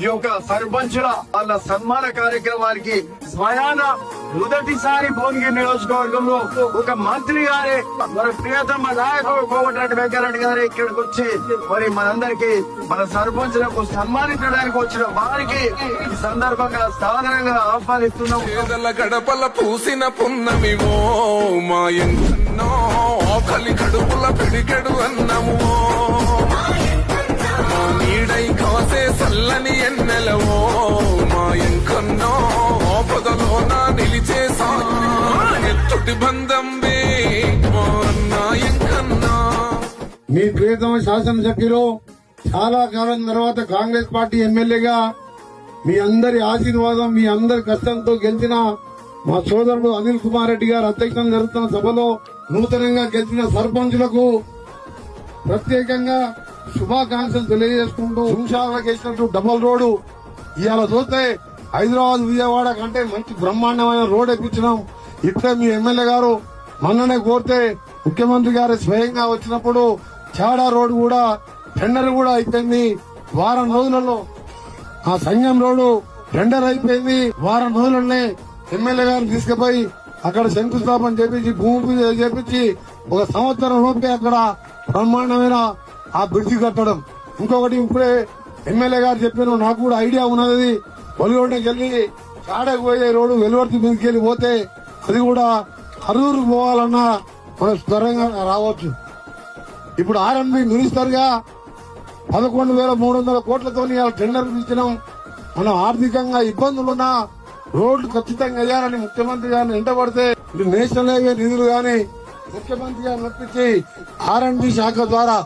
ఈ యొక్క సర్పంచుల వాళ్ళ సన్మాన కార్యక్రమానికి స్వయాన మొదటిసారి భువనగిరి నియోజకవర్గంలో ఒక మంత్రి గారే మన ప్రియతమ నాయకుడు కోమటిరెడ్డి వెంకరెడ్డి గారు ఇక్కడికి వచ్చి మరి మనందరికి మన సర్పంచులకు సన్మానించడానికి వచ్చిన వారికి ఈ సందర్భంగా సాధారణంగా ఆహ్వానిస్తున్నాం. పేదల గడపల పూసిన పున్నమివో మాయన్నో ఆకలి కడుపుల పిడికెడు అన్నము మా నీడై కాసే సల్లని ఎన్నెలవో మాయంకన్నో ఆపదలో నా నిలిచే ఎత్తుటి బంధం మా నాయంకన్నా. మీ ప్రియతమ శాసనసభ్యులు చాలా కాలం తర్వాత కాంగ్రెస్ పార్టీ ఎమ్మెల్యేగా మీ అందరి ఆశీర్వాదం, మీ అందరి కష్టంతో గెలిచిన మా సోదరుడు అనిల్ కుమార్ రెడ్డి గారు అధ్యక్షతన జరుగుతున్న సభలో నూతనంగా గెలిచిన సర్పంచులకు ప్రత్యేకంగా శుభాకాంక్షలు తెలియజేసుకుంటూ శంషాబాద్ వేసినట్టు డబుల్ రోడ్డు ఇవాళ చూస్తే హైదరాబాద్ విజయవాడ కంటే మంచి బ్రహ్మాండమైన రోడ్ ఎక్కించినాం. ఇట్లే మీ ఎమ్మెల్యే గారు మొన్ననే కోరితే ముఖ్యమంత్రి గారు స్వయంగా వచ్చినప్పుడు చాడా రోడ్డు కూడా టెండర్ కూడా అయిపోయింది. వారం రోజులలో ఆ సంగం రోడ్డు టెండర్ అయిపోయింది. వారం రోజులనే ఎమ్మెల్యే గారిని తీసుకుపోయి అక్కడ శంకుస్థాపన చేపించి భూమి పూజ చేపించి ఒక సంవత్సరం లోపే అక్కడ బ్రహ్మాండమైన ఆ బ్రిడ్జి కట్టడం. ఇంకొకటి ఇప్పుడే ఎమ్మెల్యే గారు చెప్పారు, నాకు కూడా ఐడియా ఉన్నది. వెలుగొండకి వెళ్లి చాడకు పోయే రోడ్డు వెలువర్తి మీదకి వెళ్ళి పోతే అది కూడా అరూరు పోవాలన్నా మనం త్వరగా రావచ్చు. ఇప్పుడు ఆర్ఎన్బి మినిస్టర్ గా 11,300 కోట్లతో టెండర్ ఇచ్చినాం. మనం ఆర్థికంగా ఇబ్బందులున్నా రోడ్లు ఖచ్చితంగా వేయాలని ముఖ్యమంత్రి గారిని వెంటబడితే నేషనల్ హైవే నిధులు గాని ముఖ్యమంత్రి గారిని నప్పించి ఆర్ఎన్బి శాఖ ద్వారా